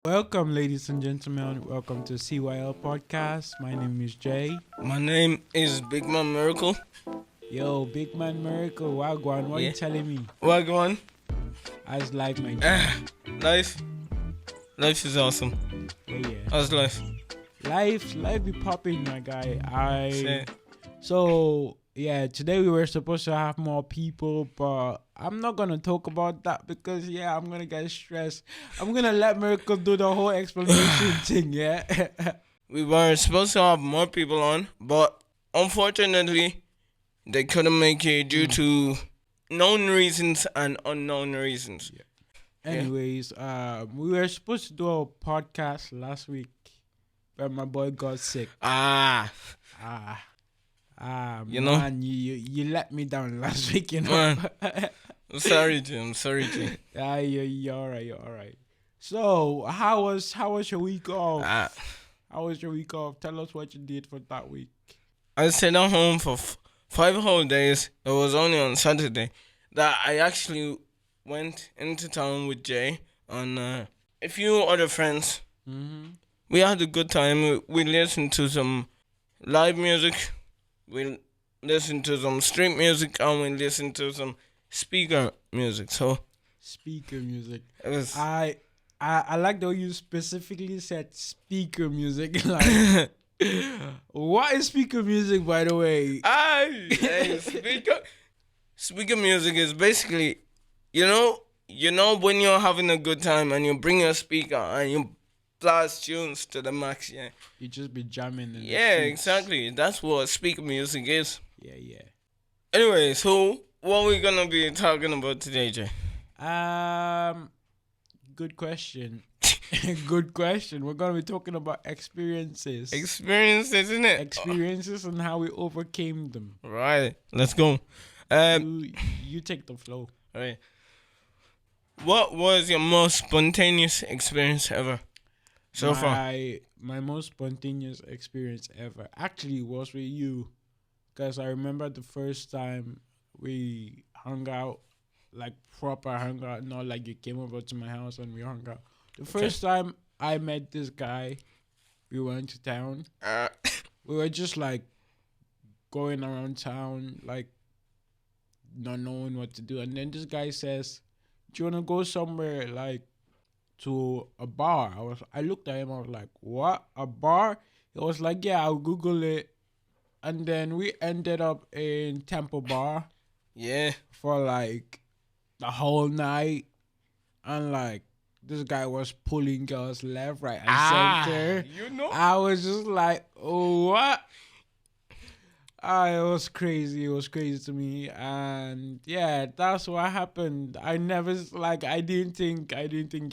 Welcome, ladies and gentlemen. Welcome to CYL Podcast. My name is Jay. My name is Big Man Miracle. Yo, Big Man Miracle, Wagwan, what you Yeah. telling me? Wagwan. How's life, my G? Life. Life is awesome. Yeah. How's life? Life be popping, my guy. Say, Today we were supposed to have more people, but I'm not gonna talk about that because I'm gonna get stressed. I'm gonna let Miracle do the whole explanation thing, yeah. we were supposed to have more people on, but unfortunately, they couldn't make it due to known reasons and unknown reasons. Yeah. Anyways, we were supposed to do a podcast last week, but my boy got sick. Ah, You know? man, you let me down last week, you know. Man. I'm sorry, Jim. You're alright. So, how was your week off? How was your week off? Tell us what you did for that week. I stayed at home for 5 whole days. It was only on Saturday that I actually went into town with Jay and a few other friends. Mm-hmm. We had a good time. We listened to some live music. We listened to some street music and we listened to some speaker music. So Speaker music. it was I like that you specifically said speaker music. Like, what is speaker music, by the way? speaker music is basically, you know when you're having a good time and you bring your speaker and you blast tunes to the max, yeah. You just be jamming. In Yeah, the streets. exactly. That's what speaker music is. Yeah. Anyway, so what we gonna be talking about today, Jay? Good question. Good question. We're gonna be talking about experiences. Experience, isn't it? Experiences and how we overcame them. Right. Let's go. You take the flow. All right. What was your most spontaneous experience ever so far? My most spontaneous experience ever actually was with you, because I remember the first time we hung out, like proper hung out, not like you came over to my house and we hung out. The first time I met this guy, we went to town. We were just like going around town, like not knowing what to do, and then this guy says, "Do you wanna go somewhere like to a bar?" I looked at him. I was like, "What? A bar?" He was like, "Yeah, I'll Google it." And then we ended up in Temple Bar Yeah. for like the whole night, and like this guy was pulling girls left, right, and center. You know? I was just like, "Oh, what?" It was crazy. It was crazy to me, and yeah, that's what happened. I didn't think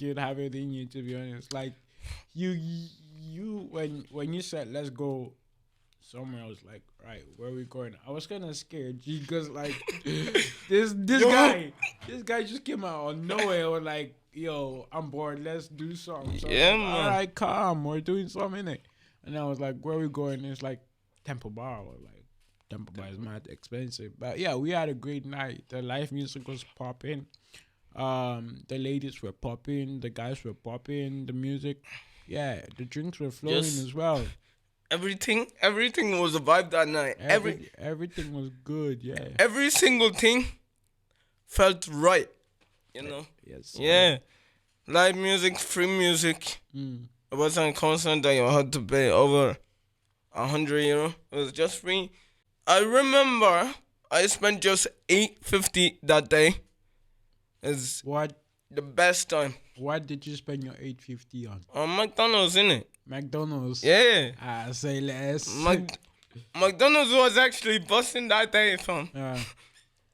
you'd have it in you, to be honest. Like, you when you said let's go somewhere, I was like, right, where are we going? I was kind of scared because like this guy just came out of nowhere. I was like, yo, I'm bored. Let's do something. So Yeah, like, man. all right, calm. We're doing something in it. And I was like, where are we going? And it's like Temple Bar. I was like, Temple Bar is mad expensive. But yeah, we had a great night. The live music was popping. The ladies were popping. The guys were popping. The music. Yeah, the drinks were flowing as well. Everything was a vibe that night. Everything was good, yeah. Every single thing felt right. You know? Yes. Yeah. Live music, free music. Mm. It wasn't a concert that you had to pay over €100. It was just free. I remember I spent just $8.50 that day. It's What the best time. did you spend your $8.50 on? On McDonald's, innit? McDonald's. Yeah. Say less. McDonald's was actually busting that day, fam.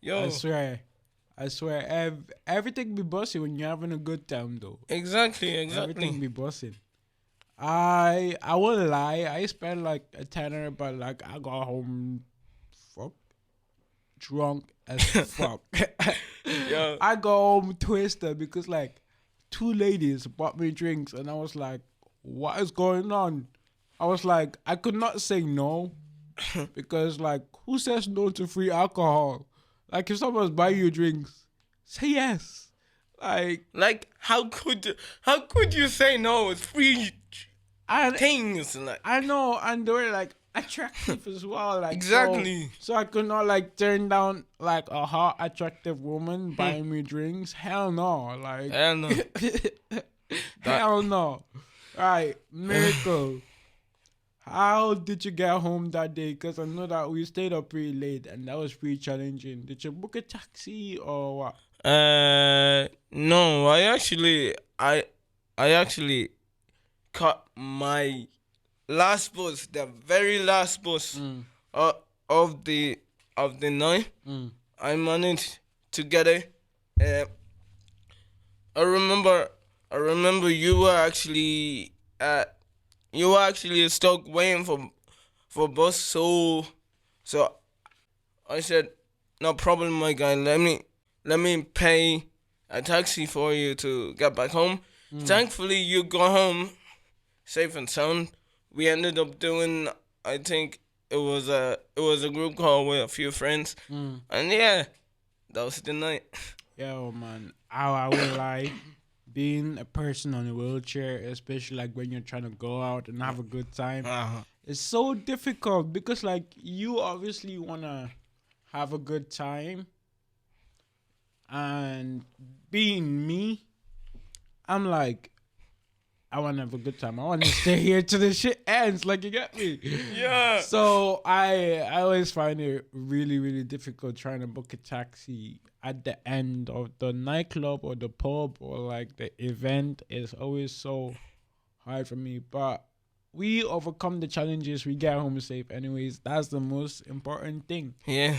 Yo. I swear. Everything be bossy when you're having a good time, though. Exactly. Everything be bossing. I won't lie. I spent like a tenner, but like I got home drunk as fuck. Yo. I got home twisted because like two ladies bought me drinks, and I was like, what is going on? I was like, I could not say no because like, who says no to free alcohol? Like, if someone's buying you drinks, say yes. Like, how could you say no? It's free and things. Like, I know, and they were like attractive as well. Like, exactly. so I could not like turn down like a hot, attractive woman buying me drinks. Hell no. Like, Hell no. hell no. Right, Miracle. How did you get home that day? Because I know that we stayed up pretty late and that was pretty challenging. Did you book a taxi or what? No. I actually caught my last bus, the very last bus uh, of the night. I managed to get it. Uh, I remember you were actually stuck waiting for bus. So I said, no problem, my guy. Let me pay a taxi for you to get back home. Thankfully, you got home safe and sound. We ended up doing, I think it was a group call with a few friends, and yeah, that was the night. Yo, man, I will lie. Being a person on a wheelchair, especially like when you're trying to go out and have a good time, it's so difficult because like you obviously wanna have a good time, and being me, I'm like, I want to have a good time. I want to stay here till the shit ends. Like, you get me? Yeah. So I always find it really, really difficult trying to book a taxi at the end of the nightclub or the pub or like the event. Is always so hard for me. But we overcome the challenges. We get home safe anyways. That's the most important thing. Yeah.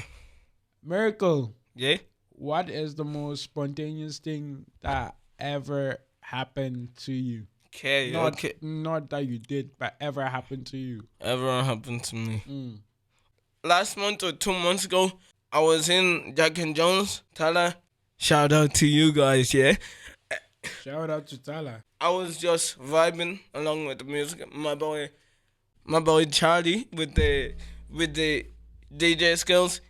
Miracle, Yeah. what is the most spontaneous thing that ever happened to you? Okay. Okay. Not that you did, but ever happened to you. Ever happened to me. Last month or 2 months ago, I was in Jack and Jones. Tala, shout out to you guys, yeah. Shout out to Tala. I was just vibing along with the music. My boy Charlie with the DJ skills,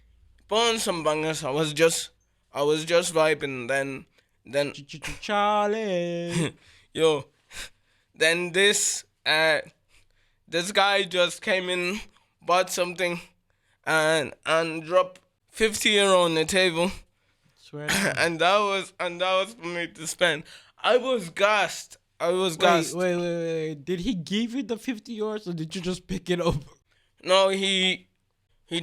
pulling some bangers. I was just vibing. Then Charlie. yo, then this guy just came in, bought something, and dropped 50 euro on the table, Swear. and that was for me to spend. I was gassed. Wait. Did he give you the 50 euros or did you just pick it up? No, he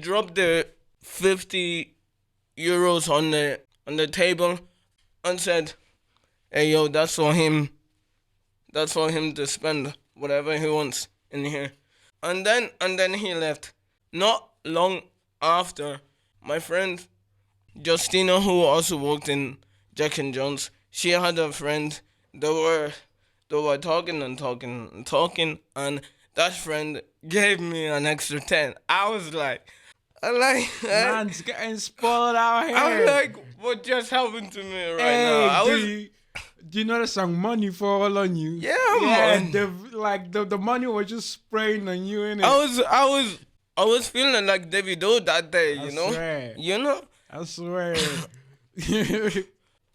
dropped the 50 euros on the table and said, "Hey yo, that's for him. That's for him to spend whatever he wants in here." And then he left. Not long after, my friend Justina, who also worked in Jack and Jones, she had a friend. They were talking, and that friend gave me an extra 10. I was like, Man's getting spoiled out here. I'm like, what just happened to me right Hey, now? do you know the song "Money Fall on You"? Yeah, man. man. The money was just spraying on you, innit? I was feeling like Davido that day, I swear. You know? I swear.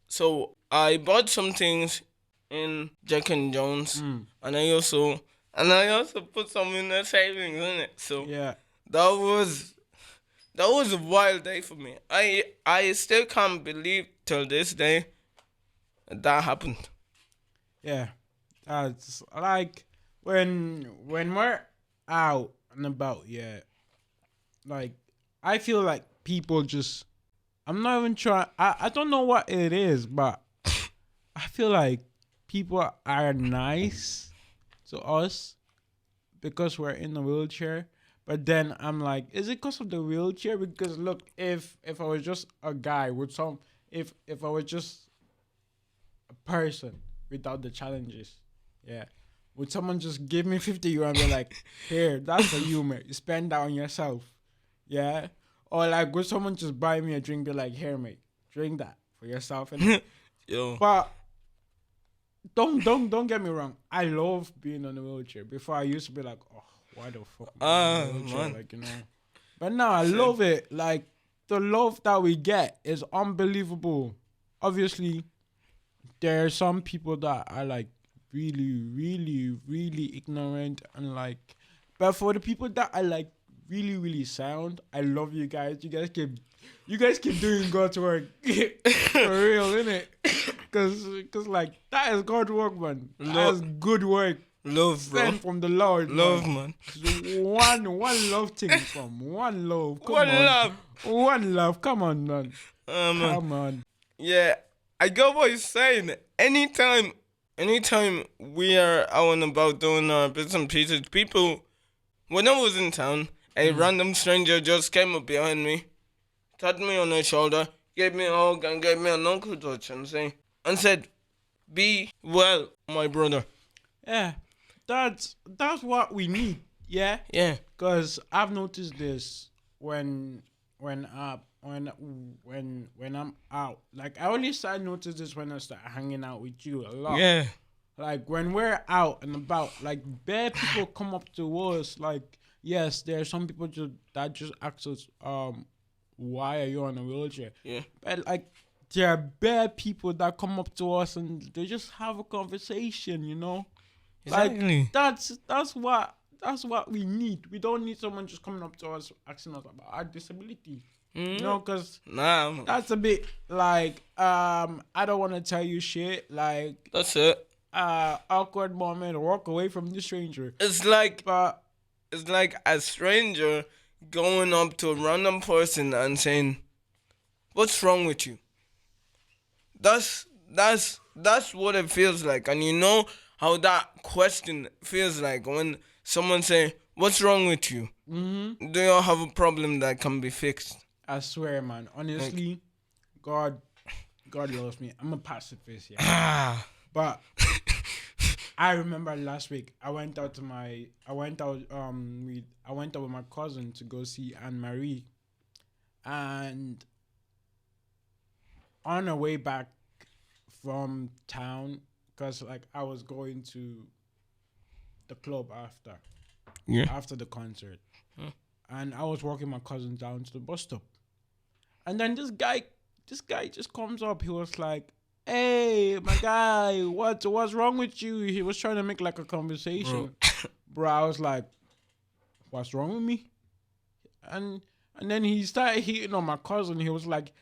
So I bought some things in Jack and Jones, and I also put some in the savings in it. So yeah. that was a wild day for me. I still can't believe till this day that happened. Yeah. That's like when we're out and about, yeah. Like I feel like people just I'm not even trying I don't know what it is, but I feel like people are nice to us because we're in a wheelchair. But then I'm like, is it because of the wheelchair? Because look, if I was just a guy with some if I was just a person without the challenges, yeah. Would someone just give me 50 euro and be like, here, that's for you, mate. You spend that on yourself. Yeah? Or like, would someone just buy me a drink, be like, here, mate, drink that for yourself? And Yo. but don't get me wrong. I love being on a wheelchair. Before I used to be like, oh, why the fuck? am I on a wheelchair? Man. Like, you know. But now I love it. Like the love that we get is unbelievable. Obviously, there are some people that are like really, really, really ignorant and like, but for the people that are like really, really sound, I love you guys. You guys keep doing God's work for real, innit? Cause like that is God's work, man. That is good work Love, bro. sent from the Lord, Love, man. man. It's one love thing from one love. Come One on. love. One love. Come on, man. Man. Come on. Yeah, I get what you're saying. Anytime we are out and about doing our bits and pieces, people, when I was in town, a random stranger just came up behind me, tapped me on the shoulder, gave me a hug and gave me a knuckle touch and said, "Be well, my brother." Yeah, that's what we need. Yeah, Yeah. because I've noticed this when I'm out. Like I only start notice this when I start hanging out with you a lot. Yeah. Like when we're out and about, like bad people come up to us. Like yes, there are some people that just ask us, why are you on a wheelchair? Yeah. But like there are bad people that come up to us and they just have a conversation, you know. Exactly. Like that's what we need. We don't need someone just coming up to us asking us about our disability. You know, because that's a bit like I don't want to tell you shit. Like that's it. Awkward moment, walk away from the stranger. It's like But a stranger going up to a random person and saying, "What's wrong with you?" That's what it feels like, and you know how that question feels like when someone say, "What's wrong with you?" mm-hmm. Do you have a problem that can be fixed? I swear, man. Honestly, God loves me. I'm a pacifist, yeah. But I remember last week I went out with my cousin to go see Anne Marie, and on our way back from town, because like I was going to the club after the concert, and I was walking my cousin down to the bus stop, and then this guy just comes up. He was like, "Hey, my guy, what's wrong with you?" He was trying to make like a conversation, bro. I was like, "What's wrong with me?" And then he started hitting on my cousin. He was like,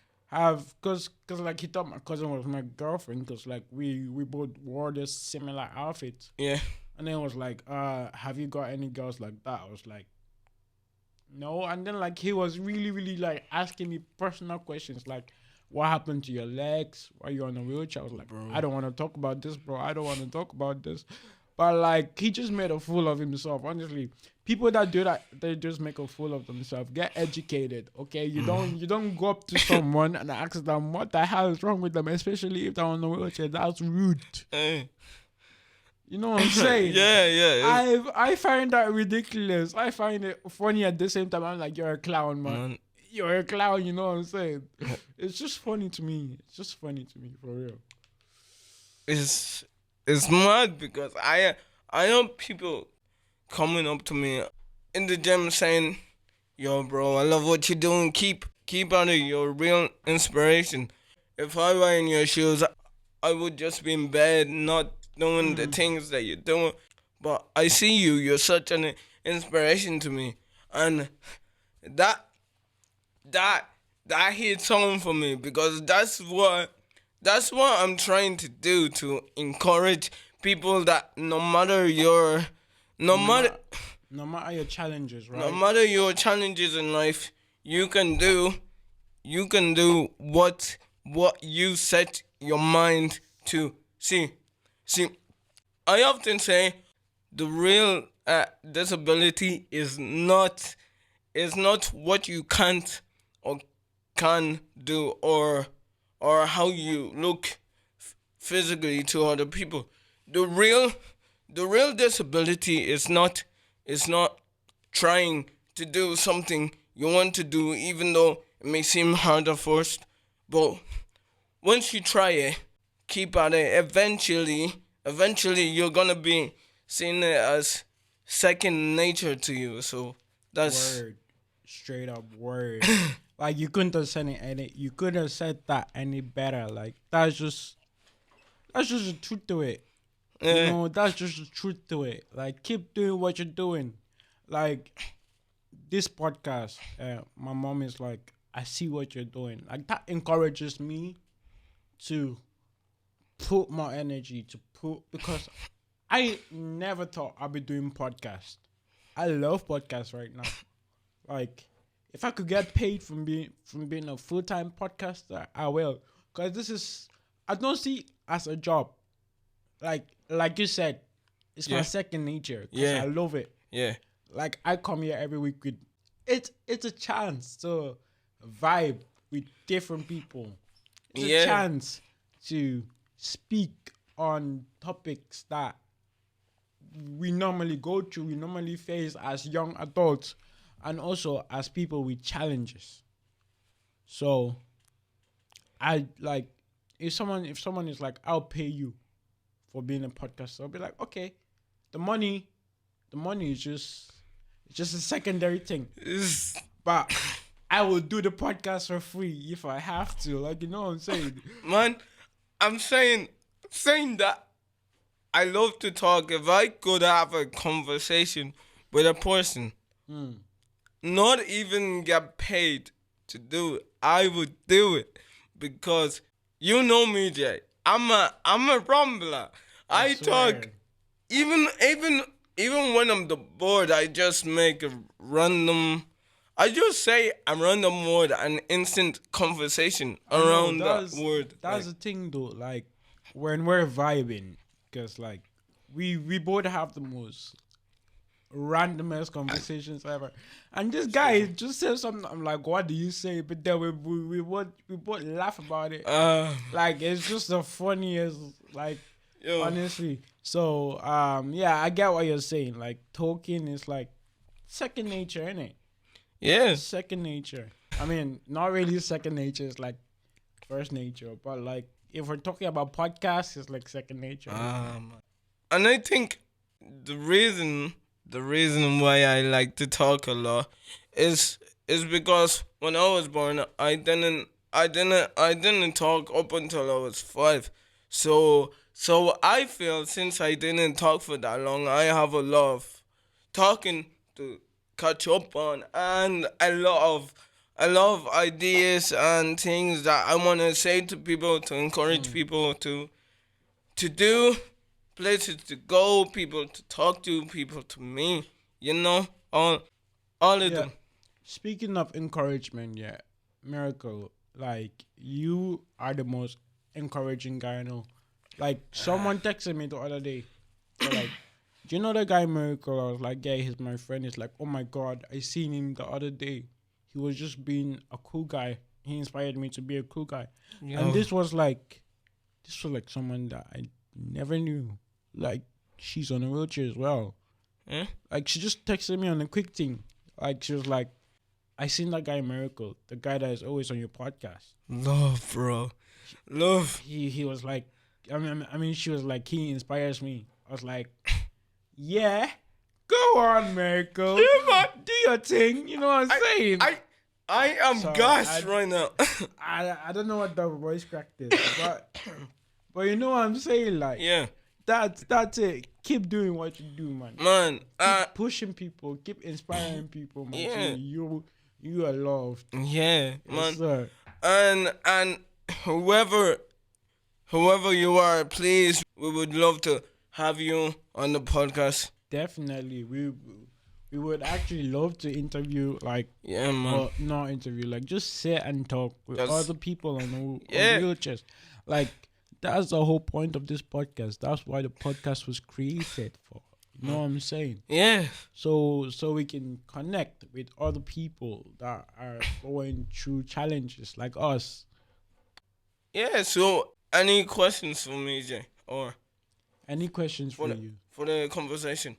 cause like he thought my cousin was my girlfriend, cause like we both wore this similar outfits. Yeah. And then it was like, have you got any girls like that? I was like, no. And then like he was really, really like asking me personal questions like, what happened to your legs? Why are you on a wheelchair? I was like, bro, I don't want to talk about this, bro. I don't want to talk about this. But like he just made a fool of himself. Honestly, people that do that, they just make a fool of themselves. Get educated, okay? You don't go up to someone and ask them what the hell is wrong with them, especially if they're on a wheelchair. That's rude. You know what I'm saying? Yeah. I find that ridiculous. I find it funny at the same time. I'm like, you're a clown, man. You're a clown. You know what I'm saying? It's just funny to me. It's just funny to me, for real. It's mad because I know people coming up to me in the gym saying, "Yo, bro, I love what you're doing. Keep at it. You're a real inspiration. If I were in your shoes, I would just be in bed, not doing the things that you're doing. But I see you. You're such an inspiration to me, and that hits home for me because that's what I'm trying to do, to encourage people that no matter your challenges, right? No matter your challenges in life, you can do what you set your mind to. See, I often say the real disability is not what you can't or can do or how you look physically to other people. The real disability is not trying to do something you want to do, even though it may seem hard at first. But once you try it, keep at it. Eventually, you're gonna be seeing it as second nature to you. So that's word, straight up word. Like you couldn't have said it you couldn't have said that any better. Like that's just That's just the truth to it. Yeah. That's just the truth to it. Like, keep doing what you're doing. Like, this podcast, my mom is like, I see what you're doing. Like, that encourages me to put more energy, because I never thought I'd be doing podcast. I love podcasts right now. Like, if I could get paid from being a full-time podcaster, I will. Cause I don't see it as a job. Like you said, it's my Yeah. second nature. Cause Yeah. I love it. Yeah. Like, I come here every week with it's a chance to vibe with different people. It's Yeah. a chance to speak on topics that we normally go through, we normally face as young adults, and also as people with challenges. So I like, if someone is like, I'll pay you for being a podcaster, I'll be like, okay, the money is just a secondary thing. It's- But I will do the podcast for free if I have to. Like, you know what I'm saying? Man, I'm saying that I love to talk. If I could have a conversation with a person, not even get paid to do it, I would do it, because you know me, Jay. I'm a rumbler. I talk swear. even when I'm bored. I just make a random. I just say a random word, an instant conversation around that word. That's the thing though. Like, when we're vibing, because like we both have the most randomest conversations ever. And this guy just said something. I'm like, what do you say? But then we both laugh about it. Like, it's just the funniest. Like, Yo. honestly. So yeah, I get what you're saying. Like, talking is like second nature, innit? Yeah. Second nature. I mean, not really second nature. It's like first nature. But like, if we're talking about podcasts, it's like second nature. And I think the reason why I like to talk a lot is because when I was born, I didn't talk up until I was 5. So I feel, since I didn't talk for that long, I have a lot of talking to catch up on, and a lot of ideas and things that I want to say to people, to encourage people to do, places to go, people to talk to, people to meet, all of Yeah. them. Speaking of encouragement, yeah, Miracle, like, you are the most encouraging guy I know. Like, someone texted me the other day. They're like, do you know the guy Miracle? I was like, yeah, he's my friend. He's like, oh my God, I seen him the other day. He was just being a cool guy. He inspired me to be a cool guy. Yo. And this was like someone that I never knew. Like, she's on a wheelchair as well. Eh? Like, she just texted me on a quick thing. Like, she was like, I seen that guy Miracle, the guy that is always on your podcast. Love, bro. Love. He was like, I mean, she was like, he inspires me. I was like, yeah, go on, Miracle. Yeah, man. Do your thing. You know what I'm saying? I am So, gassed right now. I don't know what the voice crack is, but you know what I'm saying? Like, Yeah. That's it. Keep doing what you do, man. Man, Keep pushing people. Keep inspiring people, man. Yeah. So you are loved. yeah, man. Yes, sir. And whoever you are, please, we would love to have you on the podcast. Definitely. We would actually love to interview, like, Yeah, man. or not interview, like, just sit and talk with Just- other people on Yeah. wheelchairs. Like, that's the whole point of this podcast. That's why the podcast was created for. You know what I'm saying? Yeah. So we can connect with other people that are going through challenges like us. Yeah, so any questions for me, Jay? Or Any questions for for you? the conversation?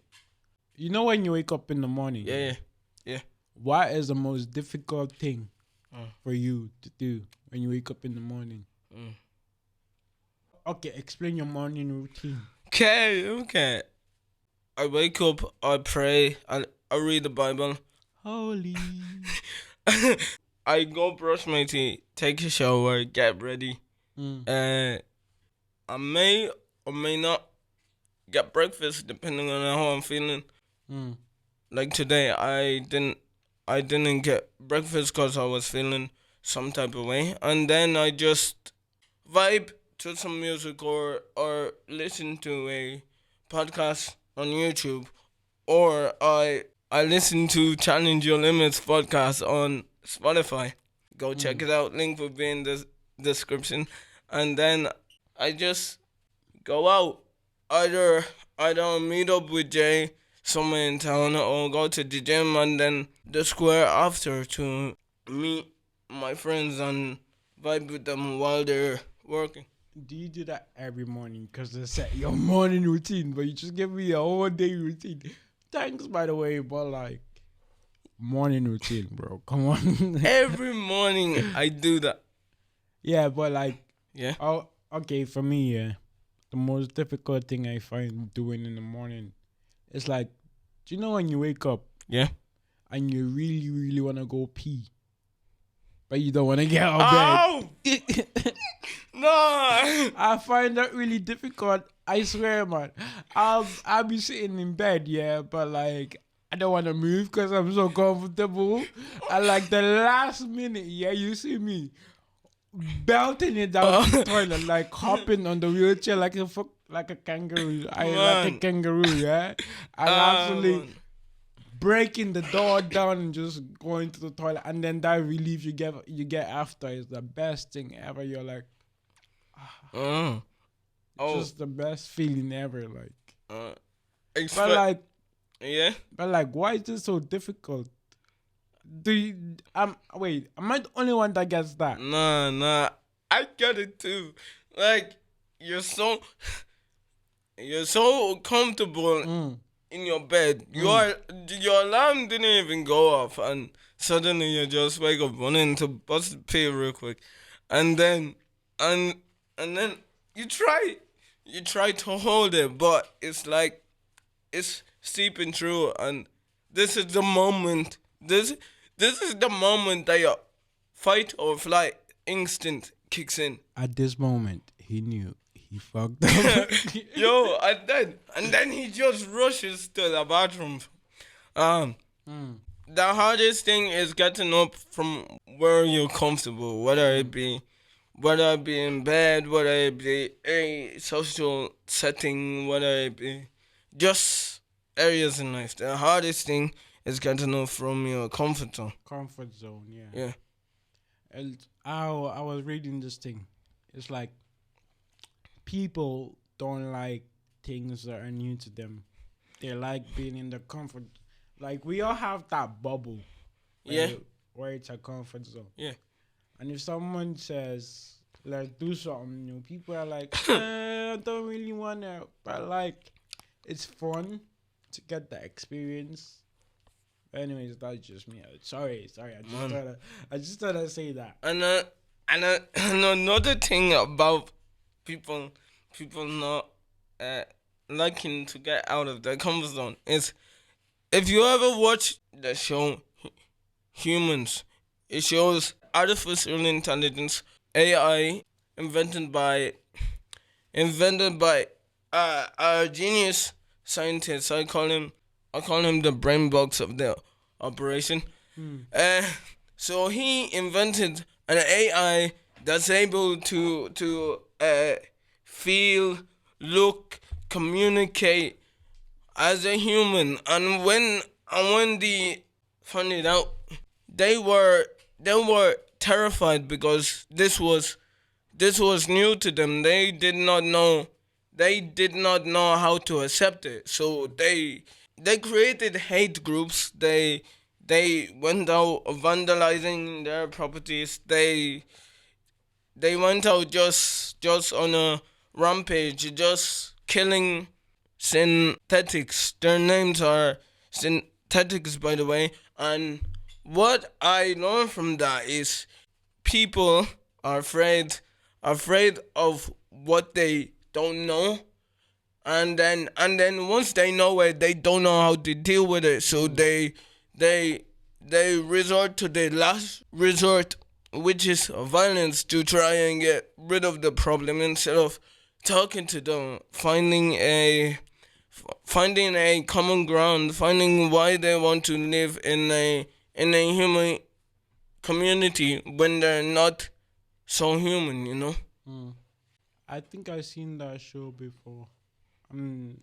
You know, when you wake up in the morning, Yeah. what is the most difficult thing for you to do when you wake up in the morning? Okay, explain your morning routine. Okay. I wake up, I pray, I read the Bible. Holy. I go brush my teeth, take a shower, get ready. I may or may not get breakfast depending on how I'm feeling. Mm. Like today, I didn't get breakfast because I was feeling some type of way, and then I just vibe to some music or listen to a podcast on YouTube, or I listen to Challenge Your Limits podcast on Spotify. Go check Mm. it out. Link will be in the description. And then I just go out. Either either meet up with Jay somewhere in town or go to the gym and then the square after to meet my friends and vibe with them while they're working. Do you do that every morning? Because they set your morning routine, but you just give me a whole day routine. Thanks, by the way, but like, morning routine, bro. Come on. Every morning I do that. Yeah, but like, Yeah. oh, okay, for me, yeah, the most difficult thing I find doing in the morning is like, do you know when you wake up Yeah. and you really, really want to go pee, but you don't want to get out of Ow! bed? No. I find that really difficult. I swear, man. I'll be sitting in bed, yeah, but like I don't want to move because I'm so comfortable. And like the last minute, yeah, you see me belting it down to the toilet, like hopping on the wheelchair like a kangaroo. I like a Man. kangaroo, yeah. And absolutely Man. breaking the door down and just going to the toilet, and then that relief you get after is the best thing ever. You're like, Oh. just the best feeling ever. Like, but Expect. like, Yeah. why is this so difficult? Do you, wait, am I the only one that gets that? Nah. I get it too. Like you're so comfortable Mm. in your bed. Your alarm didn't even go off, and suddenly you just wake up wanting to bust the pee real quick, and then and then you try to hold it, but it's like it's seeping through, and this is the moment. This is the moment that your fight or flight instinct kicks in. At this moment, he knew he fucked up. Yo, and then he just rushes to the bathroom. Mm. The hardest thing is getting up from where you're comfortable, whether it be in bed, whether it be a social setting, whether it be just areas in life. The hardest thing is getting up from your comfort zone. Comfort zone, yeah. Yeah. And I was reading this thing. It's like people don't like things that are new to them. They like being in the comfort. Like we all have that bubble. Yeah. Where it's a comfort zone. Yeah. And if someone says, let's do something new, people are like, I don't really want to. But like, it's fun to get the experience. Anyways, that's just me. Sorry. I just thought I'd say that. And another thing about people not liking to get out of their comfort zone is if you ever watch the show Humans, it shows artificial intelligence AI invented by a genius scientist. I call him the brain box of the operation. So he invented an AI that's able to feel, look, communicate as a human. And when they found it out, they were terrified because this was new to them. They did not know how to accept it. So they created hate groups. They went out vandalizing their properties. They went out just on a rampage, just killing synthetics. Their names are synthetics, by the way. And what I learned from that is people are afraid of what they don't know, and then once they know it, they don't know how to deal with it. So they resort to the last resort, which is violence, to try and get rid of the problem instead of talking to them, finding a common ground, finding why they want to live in a human community when they're not so human, you know. I think I've seen that show before. Um,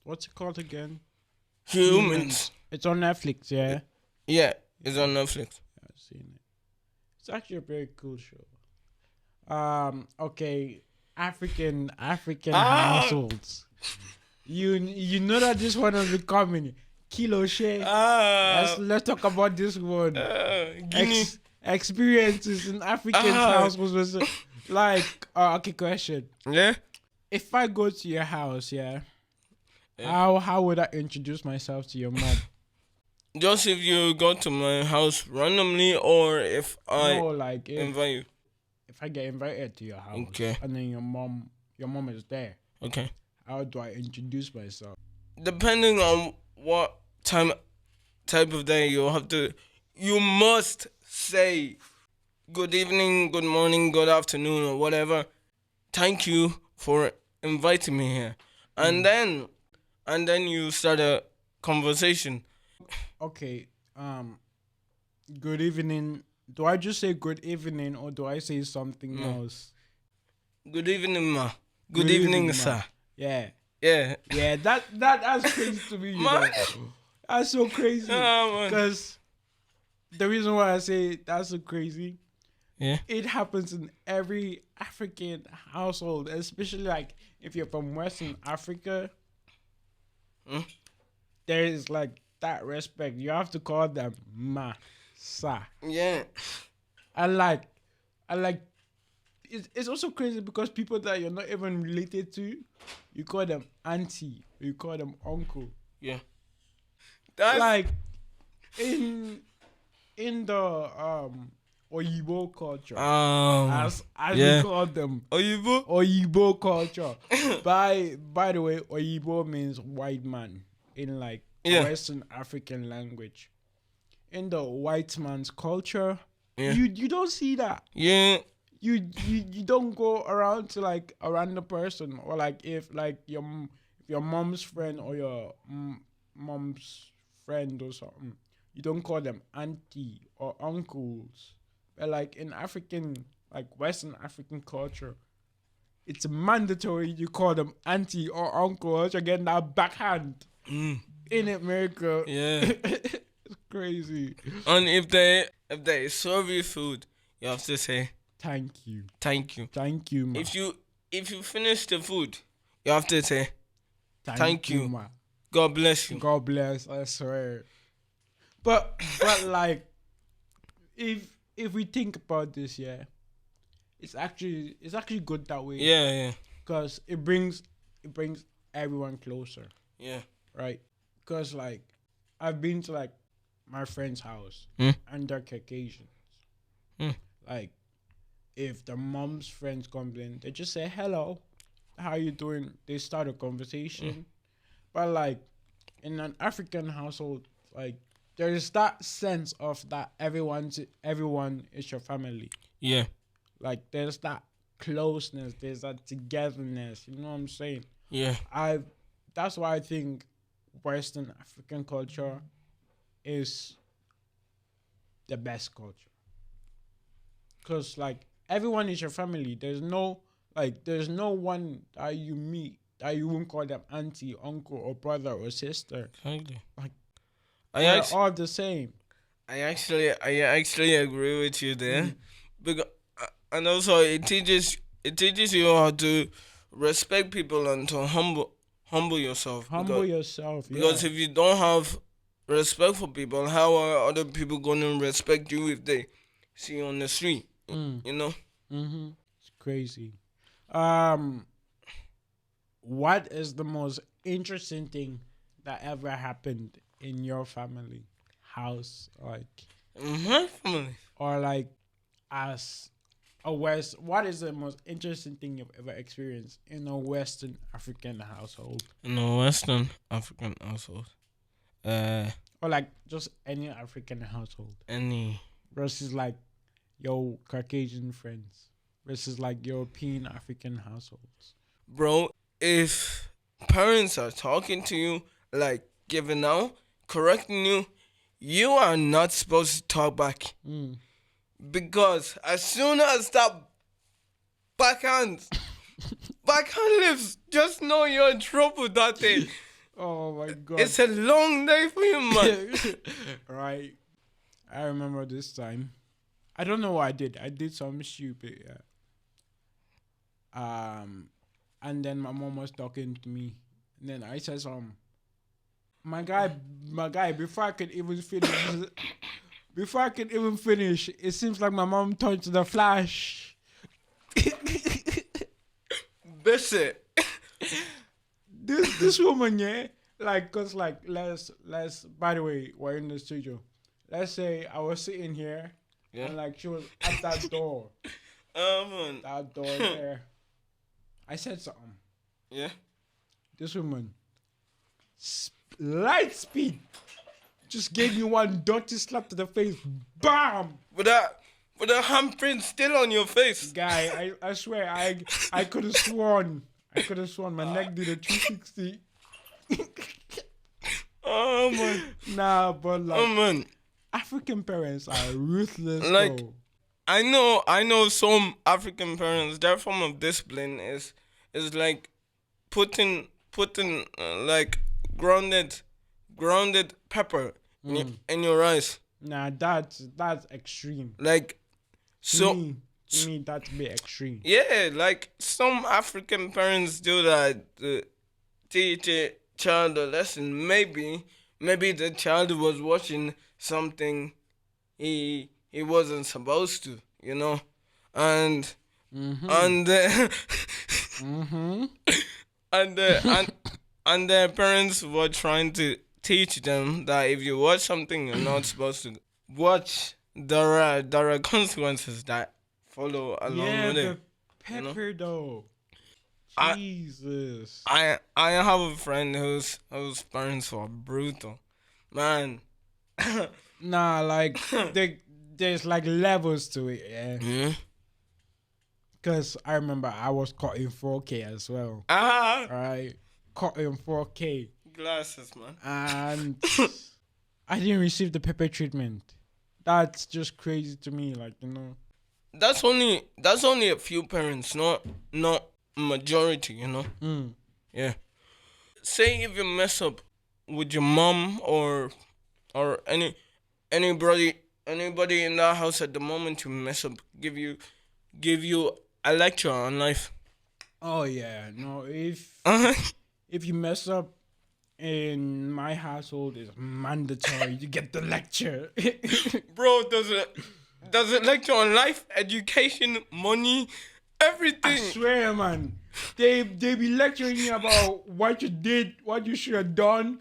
what's it called again? Humans. It's on Netflix, yeah. Yeah, it's on Netflix. I've seen it. It's actually a very cool show. Okay, African households. You know that this one will be coming. Kilo share. Let's talk about this one. Guinea. Experiences in African households was like okay, question. Yeah. If I go to your house, how would I introduce myself to your mom? Just if you go to my house randomly, or if I like invite you. If I get invited to your house, Okay. and then your mom is there, Okay. how do I introduce myself? Depending on what type of day you must say good evening, good morning, good afternoon, or whatever. Thank you for inviting me here. And then you start a conversation. Okay, good evening. Do I just say good evening, or do I say something else? Good evening, ma. Good evening, sir. Yeah. Yeah. Yeah, that's crazy to me, you know. That's so crazy. Because the reason why I say that's so crazy, it happens in every African household, especially like if you're from Western Africa. There is like that respect. You have to call them ma, sa. Yeah. I like it's also crazy because people that you're not even related to, you call them auntie, you call them uncle. Yeah. That's like in the Oyibo culture. As we call them. Oyibo culture. by the way, Oyibo means white man in like Western African language. In the white man's culture, you don't see that. Yeah. You don't go around to like a random person, or like if like your mom's friend or your mom's friend or something, you don't call them auntie or uncles. But like in African, like Western African culture, it's mandatory you call them auntie or uncle, or you're getting that backhand. In America, it's crazy. And if they serve you food, you have to say thank you. Thank you. Thank you, ma. If you finish the food, you have to say thank you, ma. God bless you. God bless, I swear. But like if we think about this, it's actually good that way. Yeah. Because it brings everyone closer. Yeah. Right? Because like I've been to like my friend's house and they're Caucasians. Like if the mom's friends come in, they just say hello, how you doing? They start a conversation. But like in an African household, like there is that sense of that everyone is your family. Yeah. Like there's that closeness, there's that togetherness. You know what I'm saying? Yeah. That's why I think Western African culture is the best culture. Cause like everyone is your family. There's no one that you meet that you won't call them auntie, uncle, or brother or sister. Exactly. Like they're all the same. I actually agree with you there, because and also it teaches you how to respect people and to humble yourself. Because if you don't have respect for people, how are other people going to respect you if they see you on the street? You know? It's crazy. What is the most interesting thing that ever happened in your family house, like my family, or like as a what is the most interesting thing you've ever experienced in a Western African household? In a Western African household, or like just any African household, versus like your Caucasian friends versus like European African households. bro, if parents are talking to you, like giving out, correcting you, you are not supposed to talk back. Because as soon as that backhand, backhand lifts, just know you're in trouble that day. Oh my god. It's a long day for you, man. Right. I remember this time. I don't know what I did. I did something stupid. Yeah. And then my mom was talking to me. And then I said something. My guy, before I could even finish, it seems like my mom turned to the flash. Busy. This woman, yeah, like, cause like let's by the way, we're in the studio. Let's say I was sitting here, Yeah. and like she was at that door, Man. that door there. I said something. Yeah. This woman, light speed, just gave me one dirty slap to the face. Bam! With a handprint still on your face. Guy, I swear, I could have sworn. My neck did a 360. Oh man. Nah, but like Oh man. African parents are ruthless. Like, though. I know some African parents, their form of discipline is like putting like grounded pepper in your rice. Nah, that's extreme. Like, so To me, that's a bit extreme. yeah, like some African parents do that. Teach a child a lesson. Maybe the child was watching something he wasn't supposed to, you know, and and and their parents were trying to teach them that if you watch something you're not supposed to watch, there are consequences that follow along with the it. pepper though. I- Jesus. I have a friend whose parents were brutal, man. Nah, like there's like levels to it, yeah. Yeah. Cause I remember I was caught in 4K as well. Ah, Right, caught in 4K, glasses, man. and I didn't receive the pepper treatment. That's just crazy to me, like, you know. That's only a few parents, not majority, you know. Yeah. Say if you mess up with your mom or anybody in that house at the moment you mess up, give you a lecture on life. Oh yeah, no. If Uh-huh. if you mess up in my household, it's mandatory. You get the lecture. Bro, does it lecture on life, education, money, everything. I swear, man. They be lecturing you about what you did, what you should have done,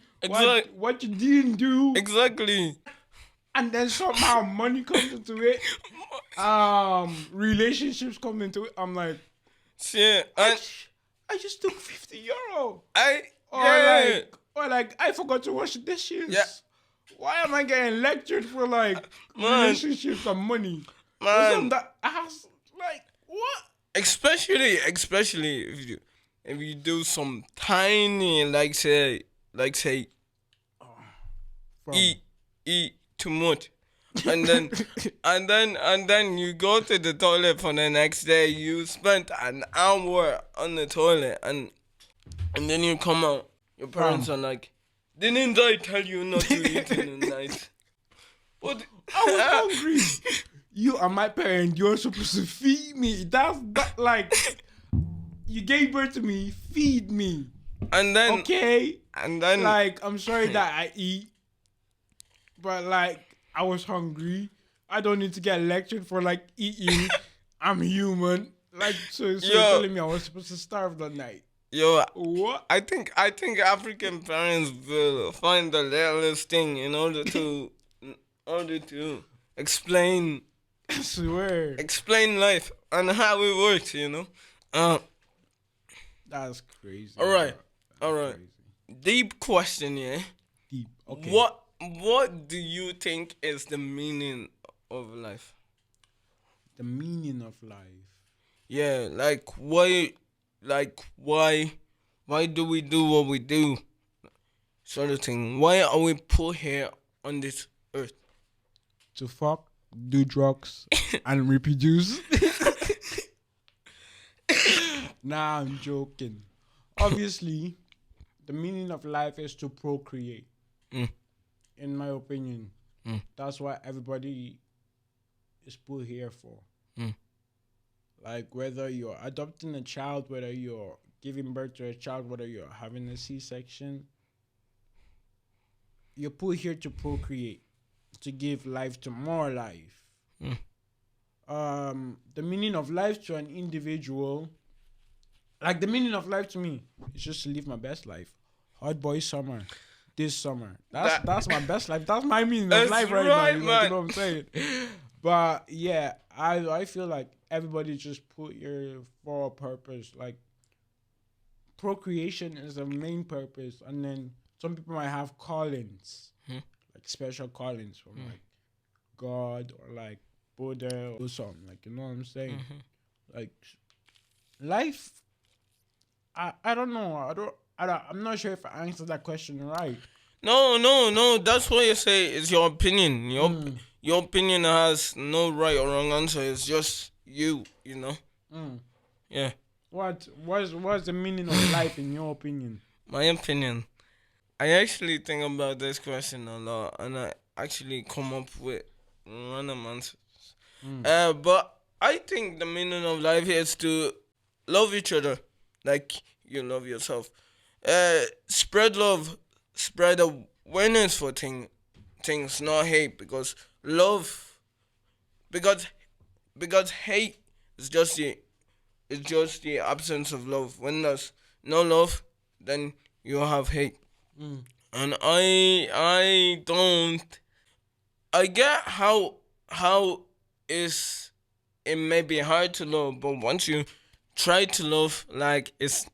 what you didn't do, Exactly. and then somehow money comes into it. Relationships come into it. I'm like, Yeah, and I just took €50. yeah. Or like I forgot to wash the dishes. Yeah. Why am I getting lectured for like Man. relationships and money? Man. That ass, like what? Especially if you do some tiny like say From- eat too much. And then and then you go to the toilet for the next day. You spent an hour on the toilet and then you come out. Your parents are like, didn't I tell you not to eat in the night? What? I was hungry. You are my parent. You're supposed to feed me. That's that like you gave birth to me. Feed me. And then Okay. and then Like I'm sorry that I eat, but like I was hungry. I don't need to get lectured for like eating. I'm human. Like so you're telling me I was supposed to starve that night. yo, What? I think African parents will find the littlest thing in order to explain I swear. life and how it works, you know. That's crazy. All right. bro. All That's right. crazy. Deep question, yeah. Deep. Okay. What do you think is the meaning of life? The meaning of life. Yeah, like why like why do we do what we do, sort of thing. Why are we put here on this earth? To fuck, do drugs, and reproduce. Nah, I'm joking. Obviously, the meaning of life is to procreate. Mm. In my opinion, Mm. that's what everybody is put here for. Mm. Like whether you're adopting a child, whether you're giving birth to a child, whether you're having a C-section, you're put here to procreate, to give life to more life. Mm. The meaning of life to an individual, like the meaning of life to me, is just to live my best life. Hot boy summer, this summer. That's my best life. That's my meaning of That's life right right, now. You man. know what I'm saying? But yeah, I feel like everybody just put here for a purpose. Like procreation is the main purpose, and then some people might have callings, like special callings from like God or like Buddha or something. Like you know what I'm saying? Like life. I don't know. I'm not sure if I answered that question right. No. That's what you say. It's your opinion. Your opinion has no right or wrong answer. It's just you. You know. Yeah. What's the meaning of life in your opinion? My opinion. I actually think about this question a lot, and I actually come up with random answers. But I think the meaning of life is to love each other, like you love yourself. Spread love, spread awareness for things, not hate, because love, because hate is just the absence of love. When there's no love, then you have hate. And I don't. I get how is it may be hard to love, but once you try to love, like it's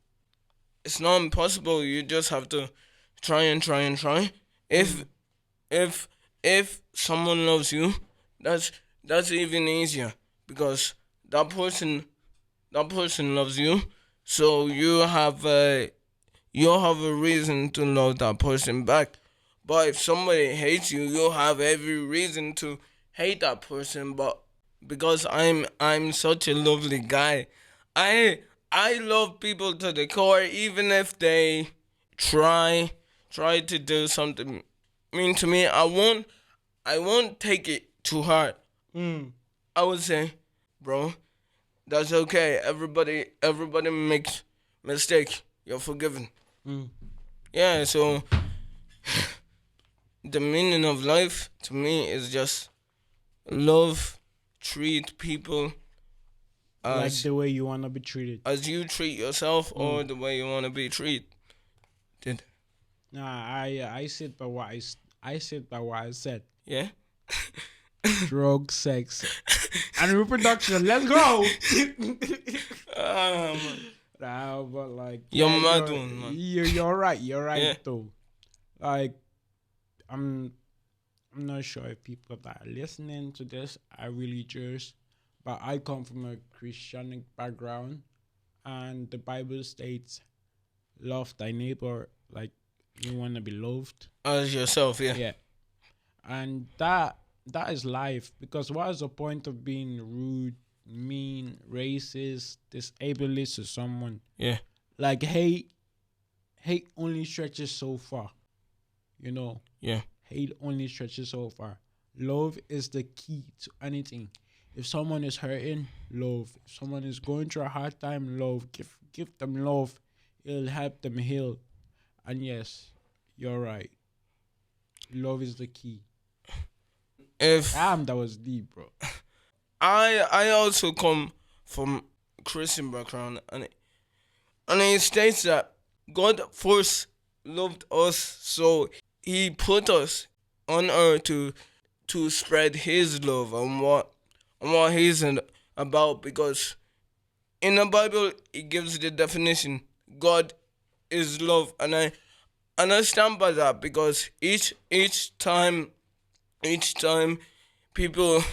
not impossible. You just have to try and try and try. If someone loves you, that's even easier, because that person loves you, so you have a reason to love that person back. But if somebody hates you, you have every reason to hate that person. But because I'm such a lovely guy, I love people to the core, even if they try to do something mean to me. I won't take it too hard. I would say, bro, that's okay. Everybody makes mistake. You're forgiven. Yeah, so the meaning of life to me is just love, treat people Like as the way you wanna be treated. as you treat yourself, or the way you want to be treated. Nah, I sit by what I sit by what I said. Yeah. Drug, sex, and reproduction. Let's go. Nah, but like You're yeah, mad one, man. You're right. You're right Yeah. though. Like I'm not sure if people that are listening to this are religious, but I come from a Christian background, and the Bible states, "Love thy neighbor like you want to be loved." As yourself, yeah. Yeah, and that is life. Because what is the point of being rude, mean, racist, disableist to someone? Yeah. Like hate only stretches so far. You know. Yeah. Hate only stretches so far. Love is the key to anything. If someone is hurting, love. If someone is going through a hard time, love. Give them love. It'll help them heal. And yes, you're right. Love is the key. If Damn, that was deep, bro. I also come from Christian background, and it states that God first loved us, so He put us on earth to spread His love and what He's about. Because in the Bible, it gives the definition: God is love, and I stand by that, because each time people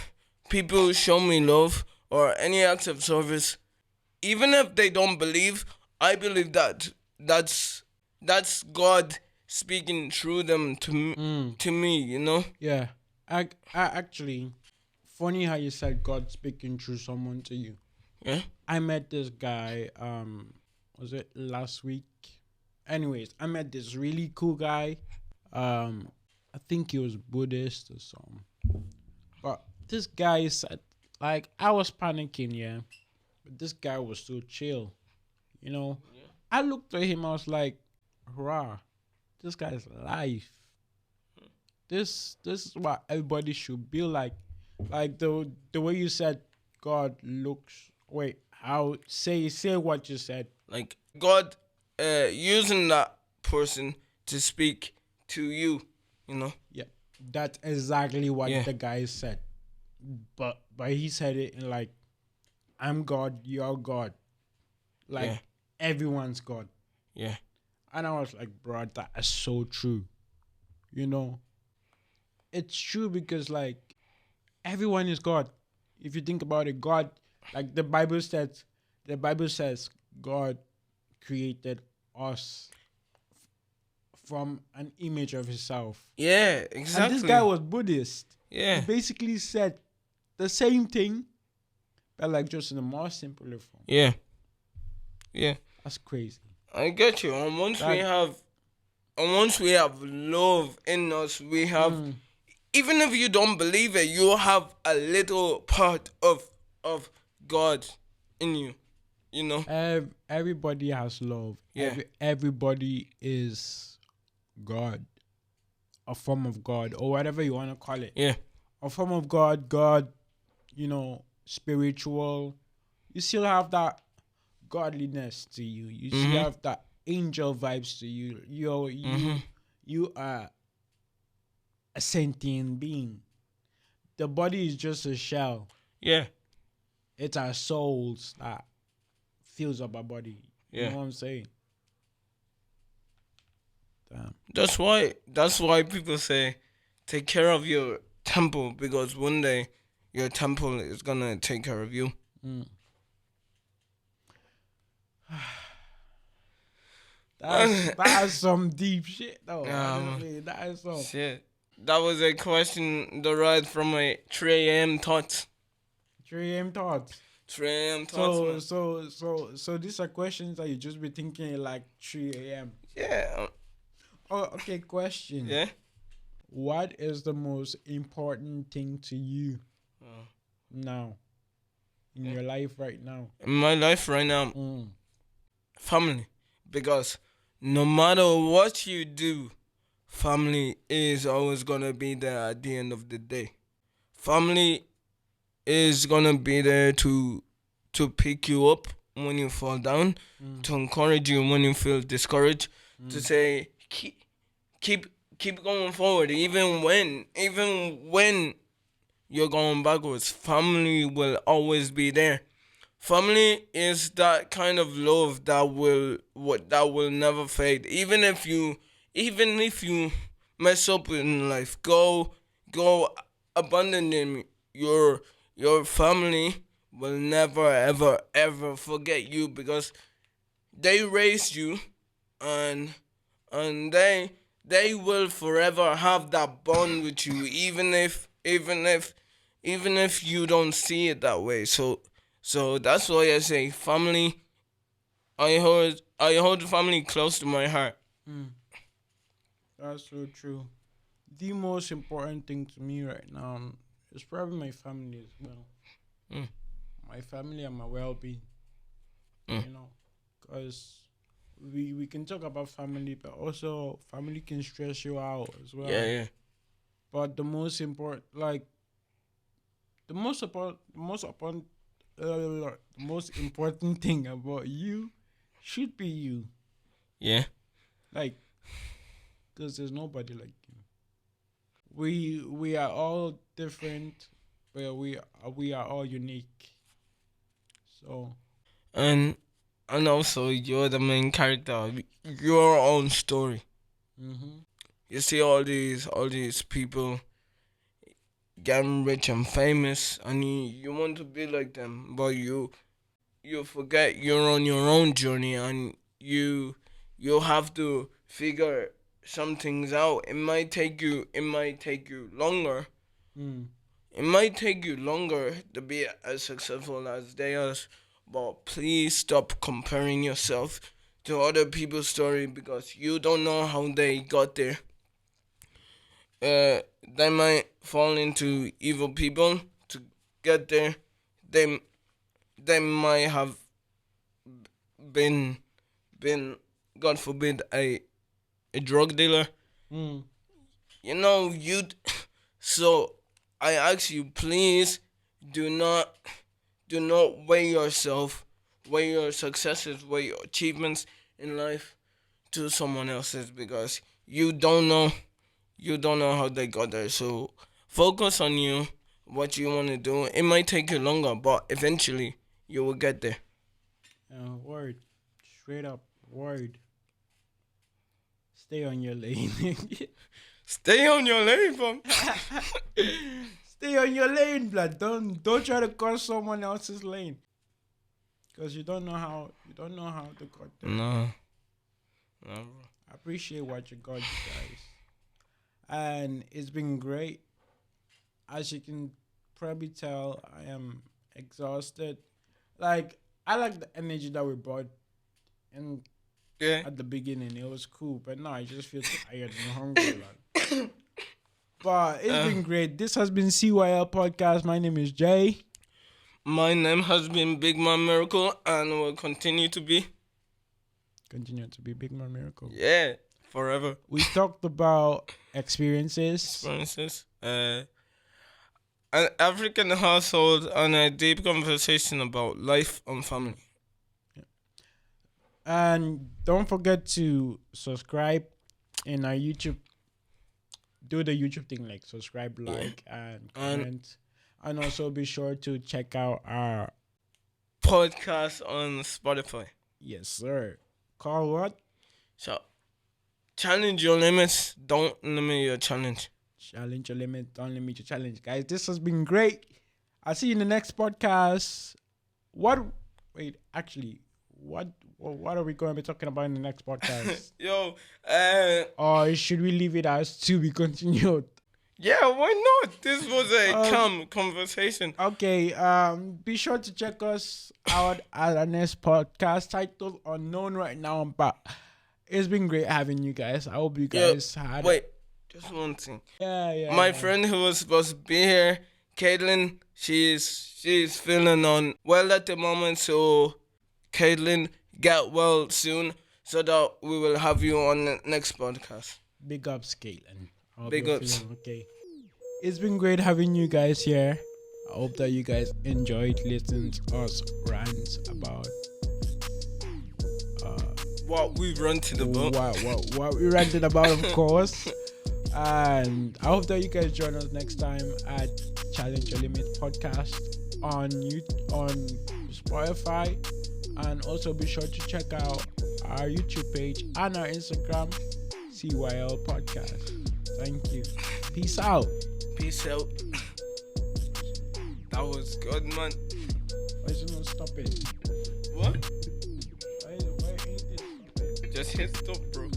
show me love or any acts of service, even if they don't believe, I believe that that's God speaking through them to me, you know? Yeah. I actually, funny how you said God speaking through someone to you. Yeah. I met this guy, was it last week? Anyways, I met this really cool guy. I think he was Buddhist or something. But this guy said, like, I was panicking, yeah. But this guy was so chill, you know. I looked at him, I was like, rah, this guy's life. This is what everybody should be like. Like the way you said God looks, wait, how say what you said. Like God using that person to speak to you, you know? Yeah. That's exactly what Yeah. the guy said. But he said it in like, I'm God, you're God. Like Yeah. everyone's God. Yeah. And I was like, bro, that is so true. You know? It's true because like everyone is God. If you think about it, God, like the Bible says God created us from an image of himself. Yeah, And this guy exactly. was Buddhist. He Yeah. basically said the same thing, but like just in a more simpler form. Yeah. Yeah. That's crazy. I get you. That And once we have love in us, we have, mm, even if you don't believe it, you have a little part of God in you. You know? everybody has love. Yeah. Everybody is God, a form of God, or whatever you want to call it. Yeah. A form of God, you know, spiritual. You still have that godliness to you. You still have that angel vibes to you. You are a sentient being. The body is just a shell. Yeah. It's our souls that fills up our body. You Yeah. know what I'm saying? Damn. That's why people say take care of your temple, because one day your temple is gonna take care of you. Mm. Man, That's some deep shit though. um, Honestly, that is some shit. That was a question derived from my 3 a.m. thoughts. 3 a.m. thoughts. 3 a.m. thoughts, So man. so these are questions that you just be thinking at like 3 a.m. Yeah. Oh, okay. Question. Yeah. What is the most important thing to you Uh, now in Yeah. your life right now? In my life right now, Mm. family. Because no matter what you do, family is always gonna be there at the end of the day. Family is gonna be there to pick you up when you fall down, Mm. to encourage you when you feel discouraged, to Mm. say keep keep going forward, even when you're going backwards. Family will always be there. Family is that kind of love that will never fade. Even if you mess up in life, go abandon them. Your family will never ever ever forget you, because they raised you, and they will forever have that bond with you, even if you don't see it that way. So that's why I say family. I hold family close to my heart. Mm. That's so true. The most important thing to me right now is probably my family as well. Mm. My family and my well-being. Mm. You know, because we can talk about family, but also family can stress you out as well. Yeah. But the most important, like the most important thing about you should be you. Yeah. Like, because there's nobody like you. We are all different, but we are all unique. So And also you're the main character of your own story. mm-hmm. You see all these people getting rich and famous, and you want to be like them, but you forget you're on your own journey, and you have to figure some things out. It might take you longer. Mm. It might take you longer to be as successful as they are, but please stop comparing yourself to other people's story, because you don't know how they got there. They might fall into evil people to get there. They might have been God forbid a drug dealer. Mm. You know, so I ask you, please do not weigh yourself, weigh your successes, weigh your achievements in life to someone else's, because you don't know how they got there. So focus on you, what you want to do. It might take you longer, but eventually you will get there. Word. Straight up. Word. Stay on your lane. Stay on your lane, fam. Stay on your lane, blood. Don't try to cross someone else's lane. Because you don't know how to got there. No, bro. I appreciate what you got, you guys. And it's been great. As you can probably tell, I am exhausted. Like, I like the energy that we brought in Yeah. at the beginning. It was cool. But now I just feel tired and hungry, like. But it's been great. This has been CYL Podcast. My name is Jay. My name has been Big Man Miracle, and will continue to be. Continue to be Big Man Miracle. Yeah, forever. We talked about experiences. An African household, and a deep conversation about life and family. And don't forget to subscribe in our YouTube. Do the YouTube thing, like subscribe, like, and comment. And also be sure to check out our podcast on Spotify. Yes, sir. Call what? So, challenge your limits. Don't limit your challenge. Challenge your limit. Don't limit your challenge. Guys, this has been great. I'll see you in the next podcast. What are we going to be talking about in the next podcast? Or should we leave it as to be continued? Yeah, why not? This was a calm conversation. Okay, be sure to check us out at our next podcast, titled Unknown right now. But it's been great having you guys. I hope you guys had... Wait, just one thing. Yeah. My friend who was supposed to be here, Caitlin, she's feeling unwell at the moment. So, Caitlin, get well soon so that we will have you on the next podcast. Big ups, Caitlin. Big ups. Okay. It's been great having you guys here. I hope that you guys enjoyed listening to us rant about what we ranted about. What we ranted about, of course. And I hope that you guys join us next time at Challenge Your Limit Podcast on Spotify. And also be sure to check out our YouTube page and our Instagram, CYL Podcast. Thank you. Peace out. Peace out. That was good, man. Why is it not stopping? What? Why ain't it stopping? Just hit stop, bro.